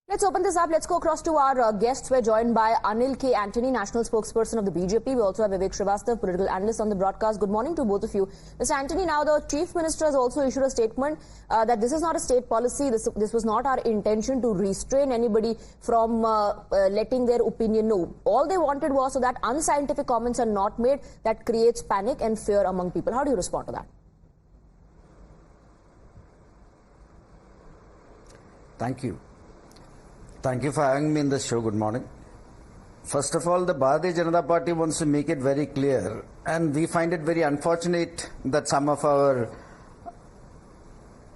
Let's open this up. Let's go across to our guests. We're joined by Anil K. Antony, national spokesperson of the BJP. We also have Vivek Srivastava, political analyst on the broadcast. Good morning to both of you. Mr. Antony, now the Chief Minister has also issued a statement that this is not a state policy. This was not our intention to restrain anybody from letting their opinion know. All they wanted was so that unscientific comments are not made that creates panic and fear among people. How do you respond to that? Thank you. Thank you for having me in this show. Good morning. First of all, the Bharatiya Janata Party wants to make it very clear, and we find it very unfortunate that some of our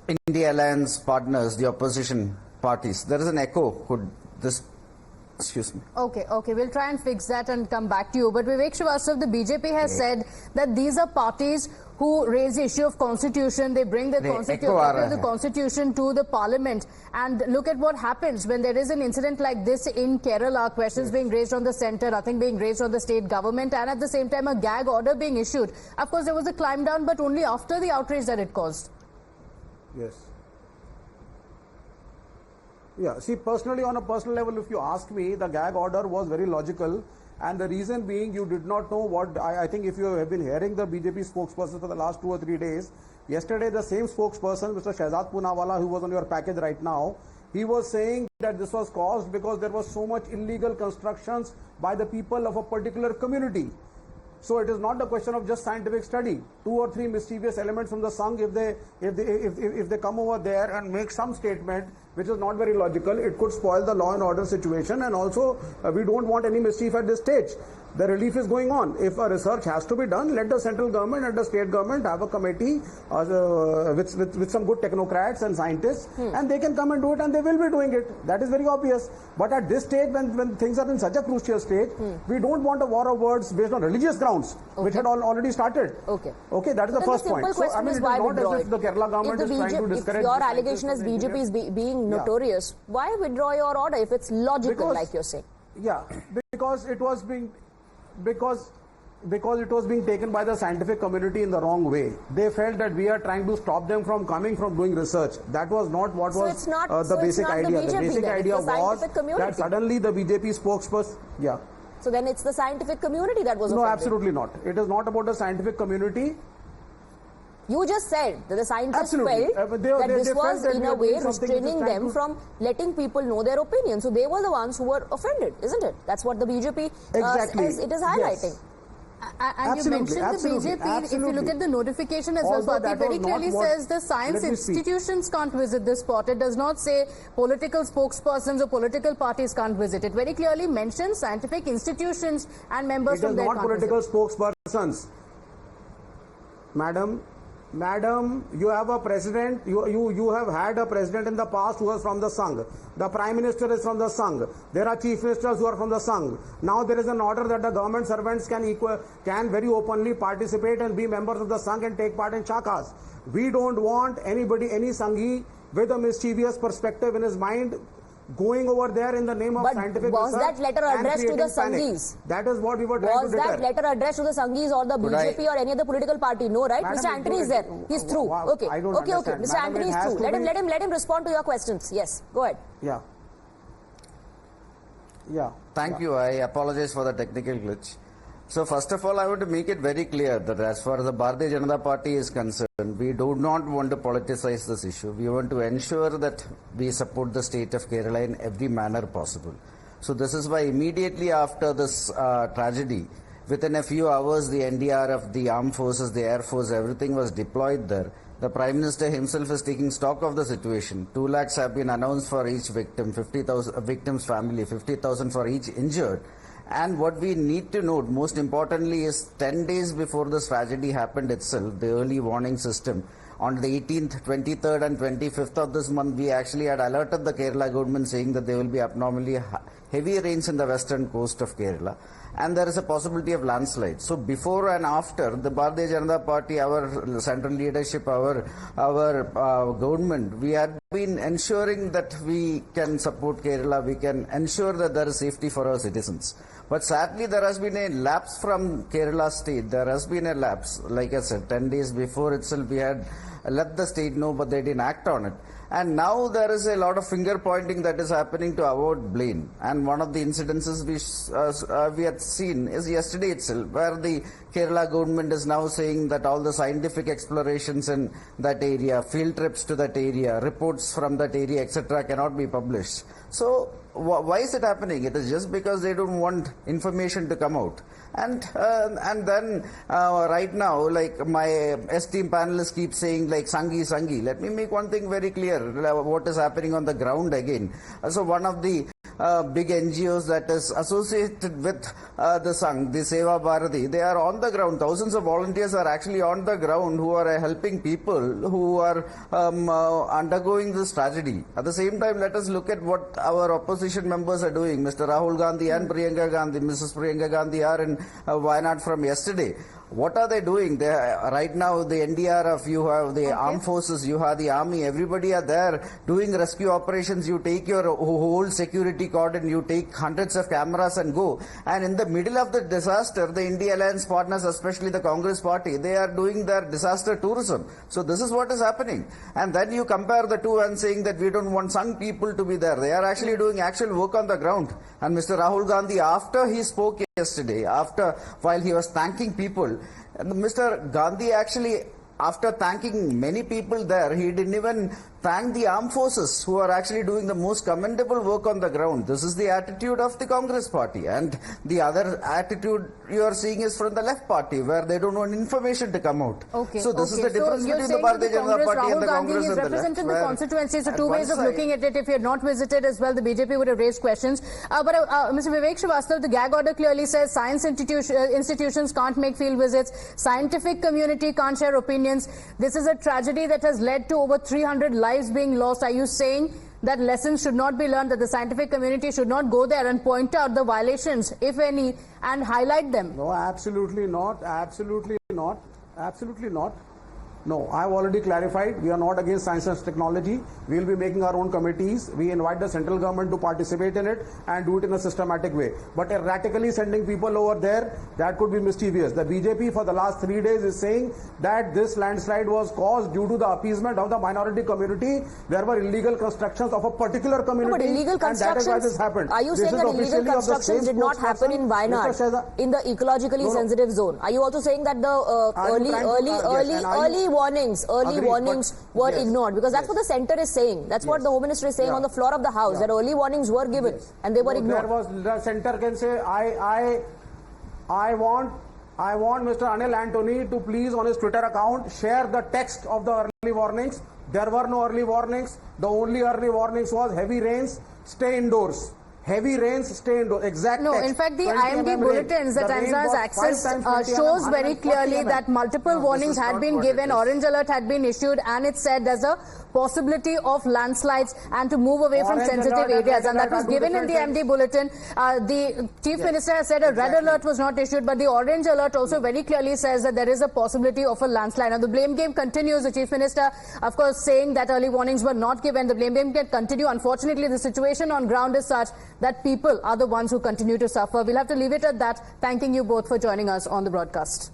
India Alliance partners, the opposition parties, there is an echo. Could this... Excuse me. Okay. We'll try and fix that and come back to you. But Vivek Srivastava, the BJP has said that these are parties who raise the issue of constitution. They bring the constitution to the parliament. And look at what happens when there is an incident like this in Kerala. Questions being raised on the centre, nothing being raised on the state government, and at the same time a gag order being issued. Of course, there was a climb down, but only after the outrage that it caused. Yes. Yeah, see, personally, on a personal level, if you ask me, the gag order was very logical, and the reason being you did not know what, I think if you have been hearing the BJP spokesperson for the last 2 or 3 days, yesterday the same spokesperson, Mr. Shehzad Poonawala, who was on your package right now, he was saying that this was caused because there was so much illegal constructions by the people of a particular community. So it is not a question of just scientific study. 2 or 3 mischievous elements from the Sangh, if they come over there and make some statement which is not very logical, it could spoil the law and order situation, and also we don't want any mischief at this stage. The relief is going on. If a research has to be done, let the central government and the state government have a committee with some good technocrats and scientists, and they can come and do it, and they will be doing it. That is very obvious. But at this stage, when things are in such a crucial stage, we don't want a war of words based on religious grounds, which had already started. Okay, that is the first point. So, I mean, it is not as if the Kerala government is trying to discourage. If your allegation as BJP is being notorious, why withdraw your order if it's logical, like you're saying? Yeah, because it was being taken by the scientific community in the wrong way. They felt that we are trying to stop them from doing research. That was not what was the basic idea. The basic idea was that suddenly the BJP spokesperson... Yeah. So then it's the scientific community that was offended. No, absolutely not. It is not about the scientific community. You just said that the scientists felt that this was in a way restraining them from letting people know their opinion. So they were the ones who were offended, isn't it? That's what the BJP it is highlighting. Yes. And you mentioned the BJP, if you look at the notification as well, Swati very clearly says the science institutions can't visit this spot. It does not say political spokespersons or political parties can't visit. It very clearly mentions scientific institutions and members from their It is not political spokespersons. Madam, you have a president, you have had a president in the past who was from the Sangh. The Prime Minister is from the Sangh. There are Chief Ministers who are from the Sangh. Now there is an order that the government servants can very openly participate and be members of the Sangh and take part in chakas. We don't want any Sanghi with a mischievous perspective in his mind going over there in the name of scientific research. Was that letter addressed to the Sanghis? That is what we were trying to deter. Was that letter addressed to the Sanghis or the BJP or any other political party? No, right? Madam, Mr. Antony is there. He's through. Wow, Okay. Okay. Mr. Antony is through. Let him respond to your questions. Yes. Go ahead. Yeah. Thank you. I apologize for the technical glitch. So first of all, I want to make it very clear that as far as the Bharatiya Janata Party is concerned, we do not want to politicize this issue. We want to ensure that we support the state of Kerala in every manner possible. So this is why immediately after this tragedy, within a few hours, the NDRF, the armed forces, the Air Force, everything was deployed there. The Prime Minister himself is taking stock of the situation. 2 lakhs have been announced for each victim, 50,000 victim's family, 50,000 for each injured. And what we need to note, most importantly, is 10 days before this tragedy happened itself, the early warning system, on the 18th, 23rd and 25th of this month, we actually had alerted the Kerala government saying that there will be abnormally heavy rains in the western coast of Kerala. And there is a possibility of landslide. So before and after, the Bharatiya Janata Party, our central leadership, our government, we had been ensuring that we can support Kerala, we can ensure that there is safety for our citizens. But sadly, there has been a lapse from Kerala state. There has been a lapse. Like I said, 10 days before itself, we had let the state know, but they didn't act on it. And now there is a lot of finger pointing that is happening to avoid blame. And one of the incidences we had seen is yesterday itself, where the Kerala government is now saying that all the scientific explorations in that area, field trips to that area, reports from that area, etc., cannot be published. So why is it happening? It is just because they don't want information to come out. And then right now, like my esteemed panelists keep saying, like, Sangi. Let me make one thing very clear, what is happening on the ground again. So one of the big NGOs that is associated with the Sangh, the Seva Bharati, they are on the ground. Thousands of volunteers are actually on the ground who are helping people who are undergoing this tragedy. At the same time, let us look at what our opposition members are doing. Mr. Rahul Gandhi and Priyanka Gandhi, Mrs. Priyanka Gandhi are in Wayanad from yesterday. What are they doing? Right now, the NDRF, you have the armed forces, you have the army, everybody are there doing rescue operations. You take your whole security cordon, you take hundreds of cameras and go. And in the middle of the disaster, the India Alliance partners, especially the Congress party, they are doing their disaster tourism. So this is what is happening. And then you compare the two and saying that we don't want some people to be there. They are actually doing actual work on the ground. And Mr. Rahul Gandhi, after he spoke yesterday, while he was thanking people, Mr. Gandhi actually, after thanking many people there, he didn't even thank the armed forces who are actually doing the most commendable work on the ground. This is the attitude of the Congress party. And the other attitude you are seeing is from the left party, where they don't want information to come out. So this is the difference between the Bharatiya Janata Party and the Congress and the left. Represented the constituency, so two ways of looking at it. If you had not visited as well, the BJP would have raised questions. But Mr. Vivek Srivastava, the gag order clearly says science institutions can't make field visits, scientific community can't share opinions. This is a tragedy that has led to over 300 lives being lost. Are you saying that lessons should not be learned, that the scientific community should not go there and point out the violations, if any, and highlight them? No, absolutely not. Absolutely not. Absolutely not. No, I have already clarified. We are not against science and technology. We will be making our own committees. We invite the central government to participate in it and do it in a systematic way. But erratically sending people over there, that could be mischievous. The BJP for the last 3 days is saying that this landslide was caused due to the appeasement of the minority community. There were illegal constructions of a particular community. No, but illegal constructions, and that is why this happened. Are you saying that illegal constructions did not happen in Wayanad, in the ecologically sensitive zone? Are you also saying that the early warnings were ignored? Because that's what the centre is saying. That's what the Home Minister is saying on the floor of the House, that early warnings were given and they were ignored. The centre can say, I want Mr. Anil Antony to please on his Twitter account share the text of the early warnings. There were no early warnings. The only early warnings was heavy rains, stay indoors. Heavy rains, stay indoors. Exact No, text. in fact, the IMD bulletins that Times has access shows very clearly that multiple warnings had been given, orange alert had been issued, and it said there's a possibility of landslides and to move away from sensitive areas. And that was given in the IMD bulletin. The Chief Minister has said a red alert was not issued, but the orange alert also very clearly says that there is a possibility of a landslide. Now, the blame game continues. The Chief Minister, of course, saying that early warnings were not given. The blame game can continue. Unfortunately, the situation on ground is such that people are the ones who continue to suffer. We'll have to leave it at that. Thanking you both for joining us on the broadcast.